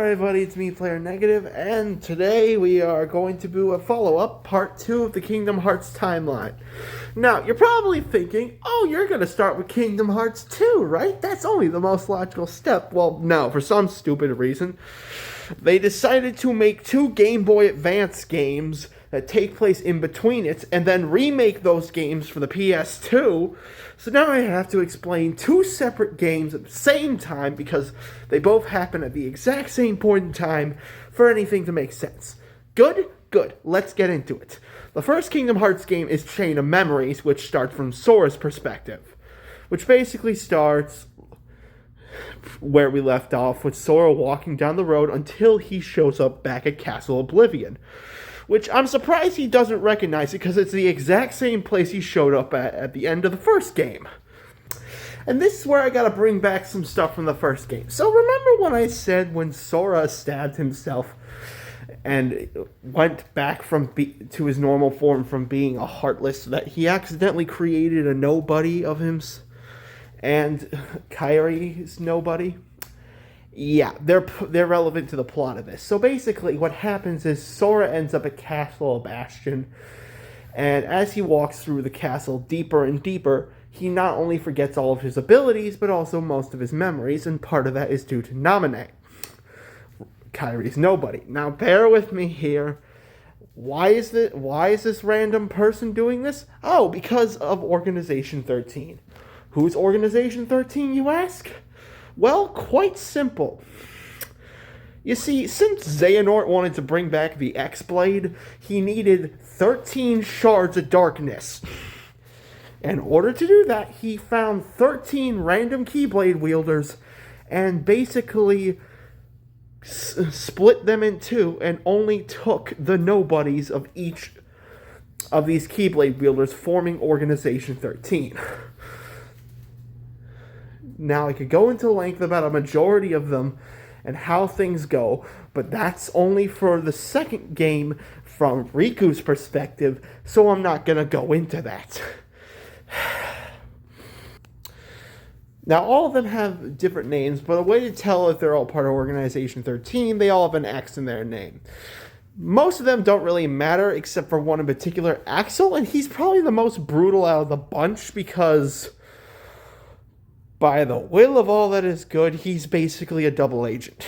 Alright everybody, it's me, Player Negative, and today we are going to do a follow-up, part 2 of the Kingdom Hearts timeline. Now, you're probably thinking, oh, you're going to start with Kingdom Hearts 2, right? That's only the most logical step. Well, no, for some stupid reason, they decided to make 2 Game Boy Advance games that take place in between it, and then remake those games for the PS2. So now I have to explain 2 separate games at the same time because they both happen at the exact same point in time for anything to make sense. Good? Good. Let's get into it. The first Kingdom Hearts game is Chain of Memories, which starts from Sora's perspective, which basically starts where we left off with Sora walking down the road until he shows up back at Castle Oblivion. Which I'm surprised he doesn't recognize it because it's the exact same place he showed up at the end of the first game. And this is where I gotta bring back some stuff from the first game. So remember when I said when Sora stabbed himself and went back to his normal form from being a Heartless, that he accidentally created a nobody of him and Kairi's nobody? Yeah, they're relevant to the plot of this. So basically, what happens is Sora ends up at Castle Bastion, and as he walks through the castle deeper and deeper, he not only forgets all of his abilities, but also most of his memories, and part of that is due to Naminé, Kairi's nobody. Now, bear with me here. Why is this random person doing this? Oh, because of Organization 13. Who's Organization 13, you ask? Well, quite simple. You see, since Xehanort wanted to bring back the X-Blade, he needed 13 shards of darkness. In order to do that, he found 13 random Keyblade wielders and basically split them in two and only took the nobodies of each of these Keyblade wielders, forming Organization 13. Now, I could go into length about a majority of them and how things go, but that's only for the second game from Riku's perspective, so I'm not going to go into that. Now, all of them have different names, but a way to tell if they're all part of Organization 13, they all have an X in their name. Most of them don't really matter, except for one in particular, Axel, and he's probably the most brutal out of the bunch because, by the will of all that is good, he's basically a double agent.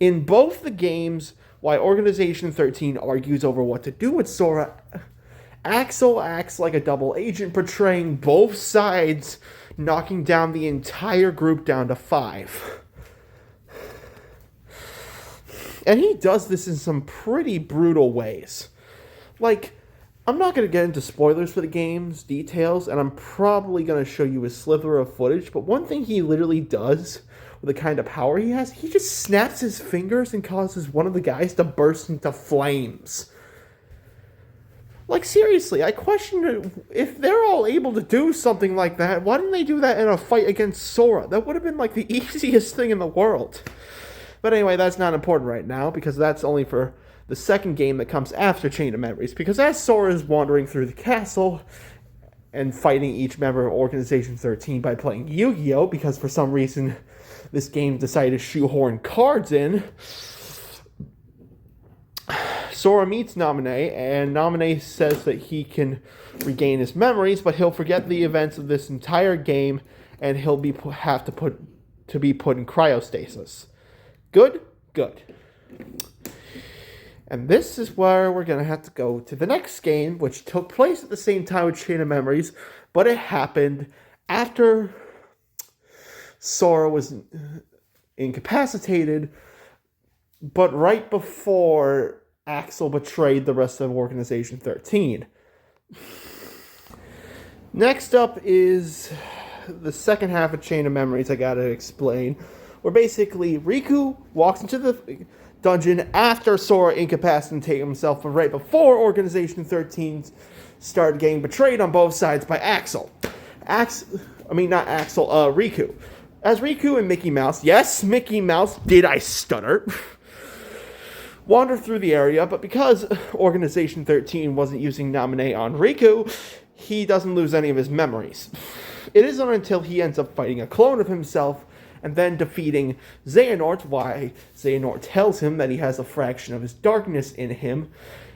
In both the games, while Organization 13 argues over what to do with Sora, Axel acts like a double agent, portraying both sides, knocking down the entire group down to 5. And he does this in some pretty brutal ways. Like, I'm not going to get into spoilers for the game's details, and I'm probably going to show you a sliver of footage, but one thing he literally does with the kind of power he has, he just snaps his fingers and causes one of the guys to burst into flames. Like, seriously, I question if they're all able to do something like that, why didn't they do that in a fight against Sora? That would have been, like, the easiest thing in the world. But anyway, that's not important right now, because that's only for the second game that comes after Chain of Memories, because as Sora is wandering through the castle and fighting each member of Organization 13 by playing Yu-Gi-Oh!, because for some reason this game decided to shoehorn cards in, Sora meets Naminé, and Naminé says that he can regain his memories, but he'll forget the events of this entire game, and he'll have to be put in cryostasis. Good? Good. And this is where we're going to have to go to the next game, which took place at the same time with Chain of Memories, but it happened after Sora was incapacitated, but right before Axel betrayed the rest of Organization 13. Next up is the second half of Chain of Memories I gotta explain, where basically Riku walks into the dungeon after Sora incapacitated himself, but right before Organization 13 started getting betrayed on both sides by Axel. Riku. As Riku and Mickey Mouse, yes, Mickey Mouse, did I stutter? Wander through the area, but because Organization 13 wasn't using Naminé on Riku, he doesn't lose any of his memories. It isn't until he ends up fighting a clone of himself and then defeating Xehanort, why Xehanort tells him that he has a fraction of his darkness in him,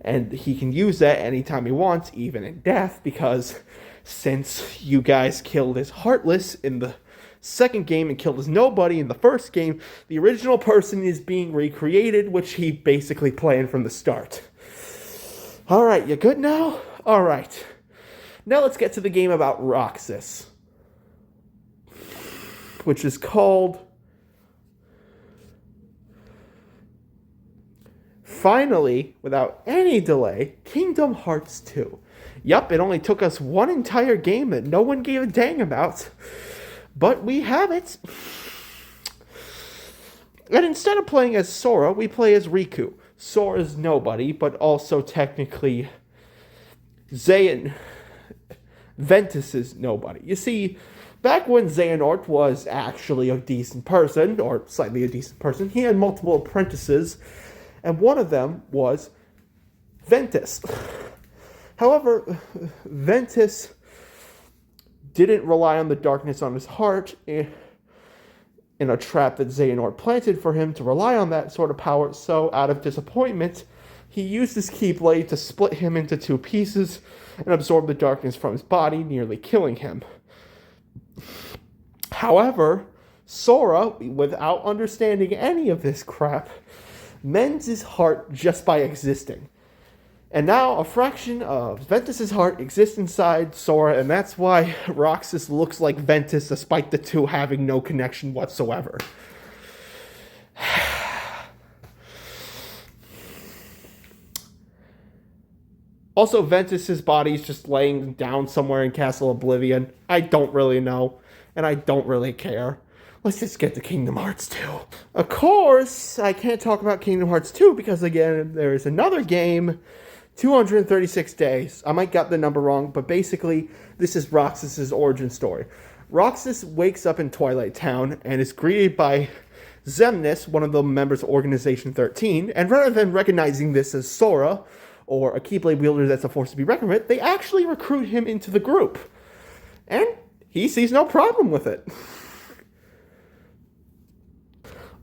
and he can use that anytime he wants, even in death, because since you guys killed his Heartless in the second game and killed his Nobody in the first game, the original person is being recreated, which he basically planned from the start. Alright, you good now? Alright. Now let's get to the game about Roxas, which is called, finally, without any delay, Kingdom Hearts 2. Yup, it only took us one entire game that no one gave a dang about, but we have it. And instead of playing as Sora, we play as Riku. Sora's Nobody, but also technically Ventus's Nobody. You see, back when Xehanort was actually a decent person, or slightly a decent person, he had multiple apprentices, and one of them was Ventus. However, Ventus didn't rely on the darkness on his heart in a trap that Xehanort planted for him to rely on that sort of power, so out of disappointment, he used his Keyblade to split him into two pieces and absorb the darkness from his body, nearly killing him. However, Sora, without understanding any of this crap, mends his heart just by existing. And now a fraction of Ventus's heart exists inside Sora, and that's why Roxas looks like Ventus despite the two having no connection whatsoever. Also, Ventus's body is just laying down somewhere in Castle Oblivion. I don't really know, and I don't really care. Let's just get to Kingdom Hearts 2. Of course, I can't talk about Kingdom Hearts 2 because, again, there is another game, 236 days. I might get the number wrong, but basically, this is Roxas's origin story. Roxas wakes up in Twilight Town and is greeted by Xemnas, one of the members of Organization 13, and rather than recognizing this as Sora, or a Keyblade wielder that's a force to be reckoned with, they actually recruit him into the group. And he sees no problem with it.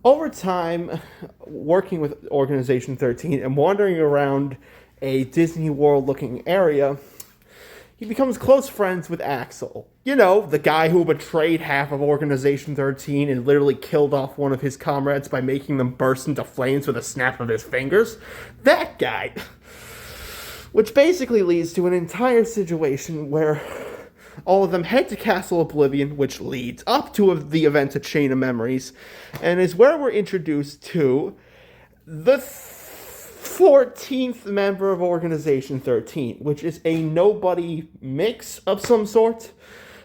Over time, working with Organization 13 and wandering around a Disney World-looking area, he becomes close friends with Axel. You know, the guy who betrayed half of Organization 13 and literally killed off one of his comrades by making them burst into flames with a snap of his fingers. That guy. Which basically leads to an entire situation where all of them head to Castle Oblivion, which leads up to the event of Chain of Memories, and is where we're introduced to the 14th member of Organization 13, which is a nobody mix of some sort.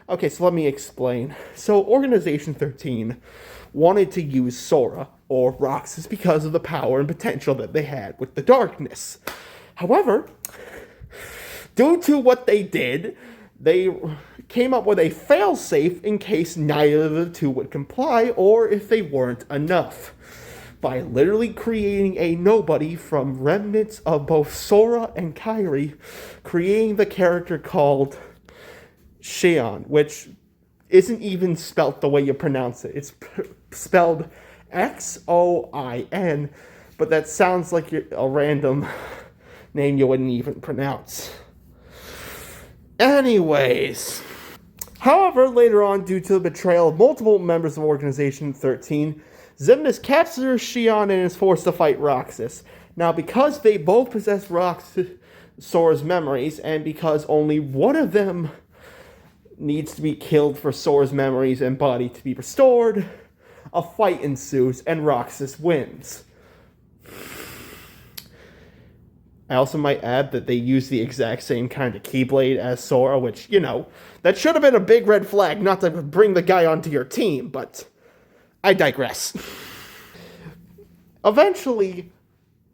Okay, so let me explain. So Organization 13 wanted to use Sora, or Roxas, because of the power and potential that they had with the darkness. However, due to what they did, they came up with a failsafe in case neither of the two would comply, or if they weren't enough, by literally creating a nobody from remnants of both Sora and Kairi, creating the character called Xion, which isn't even spelt the way you pronounce it. It's spelled Xoin, but that sounds like a random name you wouldn't even pronounce. Anyways. However, later on, due to the betrayal of multiple members of Organization 13, Xemnas captures Xion and is forced to fight Roxas. Now, because they both possess Sora's memories, and because only one of them needs to be killed for Sora's memories and body to be restored, a fight ensues, and Roxas wins. I also might add that they use the exact same kind of Keyblade as Sora, which, you know, that should have been a big red flag not to bring the guy onto your team, but I digress. Eventually,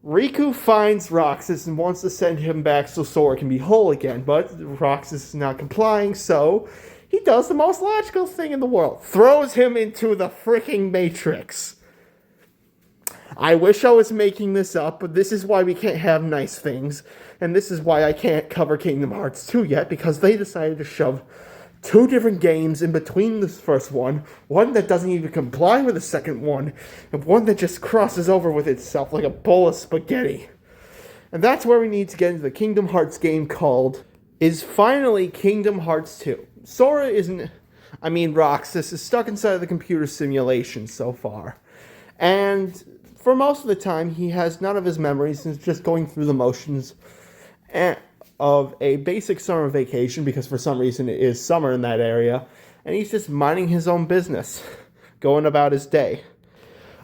Riku finds Roxas and wants to send him back so Sora can be whole again, but Roxas is not complying, so he does the most logical thing in the world. Throws him into the freaking Matrix. I wish I was making this up, but this is why we can't have nice things, and this is why I can't cover Kingdom Hearts 2 yet, because they decided to shove 2 different games in between this first one that doesn't even comply with the second one, and one that just crosses over with itself like a bowl of spaghetti. And that's where we need to get into the Kingdom Hearts game called Is Finally Kingdom Hearts 2. Sora Roxas is stuck inside of the computer simulation so far. And for most of the time, he has none of his memories and is just going through the motions of a basic summer vacation, because for some reason it is summer in that area, and he's just minding his own business, going about his day.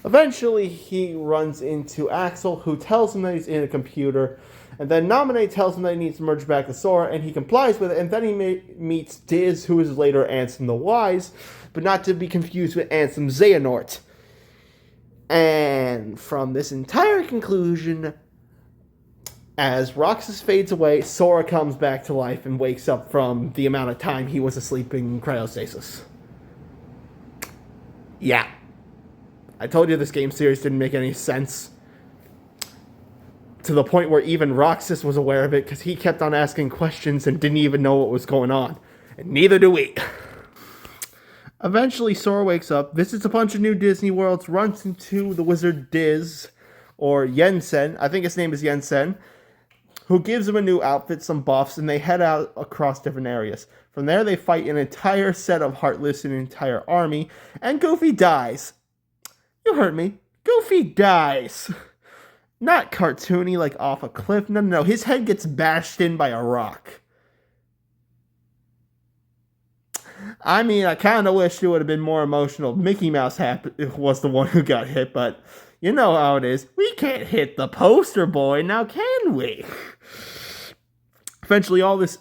Eventually, he runs into Axel, who tells him that he's in a computer, and then Naminé tells him that he needs to merge back to Sora, and he complies with it, and then he meets Diz, who is later Ansem the Wise, but not to be confused with Ansem Xehanort. And from this entire conclusion, as Roxas fades away, Sora comes back to life and wakes up from the amount of time he was asleep in cryostasis. Yeah. I told you this game series didn't make any sense. To the point where even Roxas was aware of it, because he kept on asking questions and didn't even know what was going on. And neither do we. Eventually, Sora wakes up, visits a bunch of new Disney worlds, runs into the wizard Diz, or Yensen, I think his name is Yensen, who gives him a new outfit, some buffs, and they head out across different areas. From there, they fight an entire set of Heartless and an entire army, and Goofy dies. You heard me. Goofy dies. Not cartoony, like off a cliff. No. His head gets bashed in by a rock. I kind of wish it would have been more emotional. Mickey Mouse was the one who got hit, but you know how it is. We can't hit the poster boy, now can we? Eventually, all this,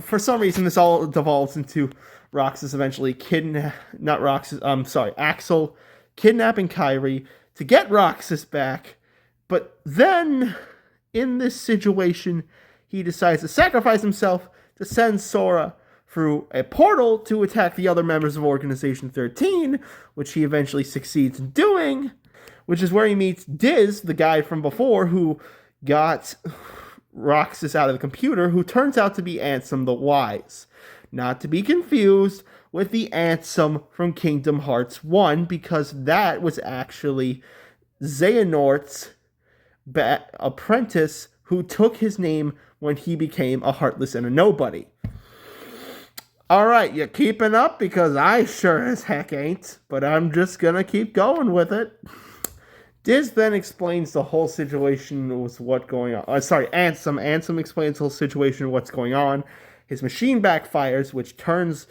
for some reason, this all devolves into Axel kidnapping Kairi to get Roxas back. But then, in this situation, he decides to sacrifice himself to send Sora through a portal to attack the other members of Organization 13, which he eventually succeeds in doing, which is where he meets Diz, the guy from before who got Roxas out of the computer, who turns out to be Ansem the Wise. Not to be confused with the Ansem from Kingdom Hearts 1, because that was actually Xehanort's apprentice who took his name when he became a Heartless and a nobody. Alright, you keeping up? Because I sure as heck ain't, but I'm just gonna keep going with it. Diz then explains the whole situation with what's going on. Ansem explains the whole situation of what's going on. His machine backfires, which turns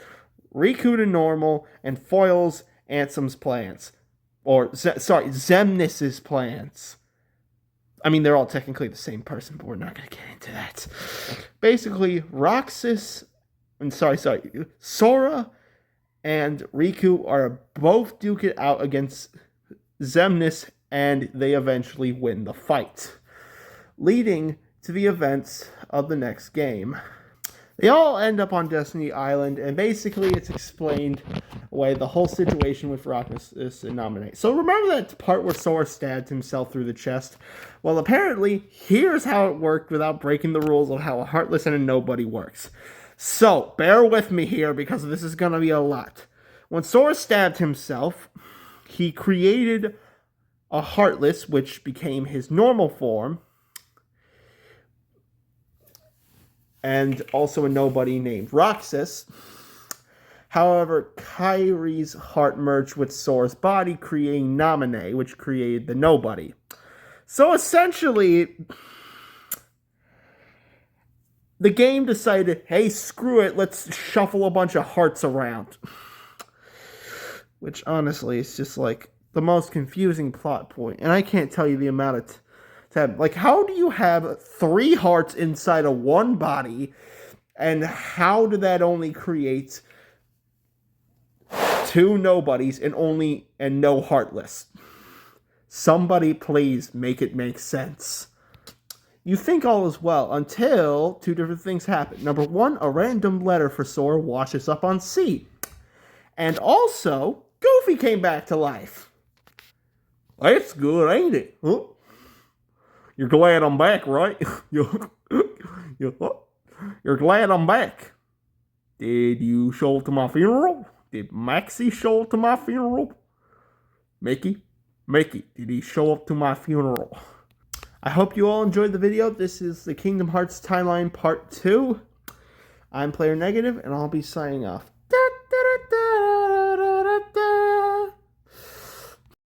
Riku to normal and foils Ansem's plans. Xemnas' plans. They're all technically the same person, but we're not going to get into that. Basically, Sora and Riku are both duke it out against Xemnas, and they eventually win the fight, leading to the events of the next game. They all end up on Destiny Island, and basically it's explained away the whole situation with Roxas and Naminé. So remember that part where Sora stabbed himself through the chest? Well, apparently, here's how it worked without breaking the rules of how a Heartless and a Nobody works. So, bear with me here, because this is going to be a lot. When Sora stabbed himself, he created a Heartless, which became his normal form, and also a nobody named Roxas. However, Kairi's heart merged with Sora's body, creating Naminé, which created the nobody. So essentially, the game decided, hey, screw it, let's shuffle a bunch of hearts around. Which, honestly, is just, the most confusing plot point. And I can't tell you the amount of time. How do you have 3 hearts inside of one body, and how did that only create 2 nobodies and no Heartless? Somebody please make it make sense. You think all is well until 2 different things happen. Number 1, a random letter for Sora washes up on sea. And also, Goofy came back to life. That's good, ain't it? Huh? You're glad I'm back, right? You're glad I'm back. Did you show up to my funeral? Did Maxie show up to my funeral? Mickey, did he show up to my funeral? I hope you all enjoyed the video. This is the Kingdom Hearts Timeline Part 2. I'm Player Negative, and I'll be signing off.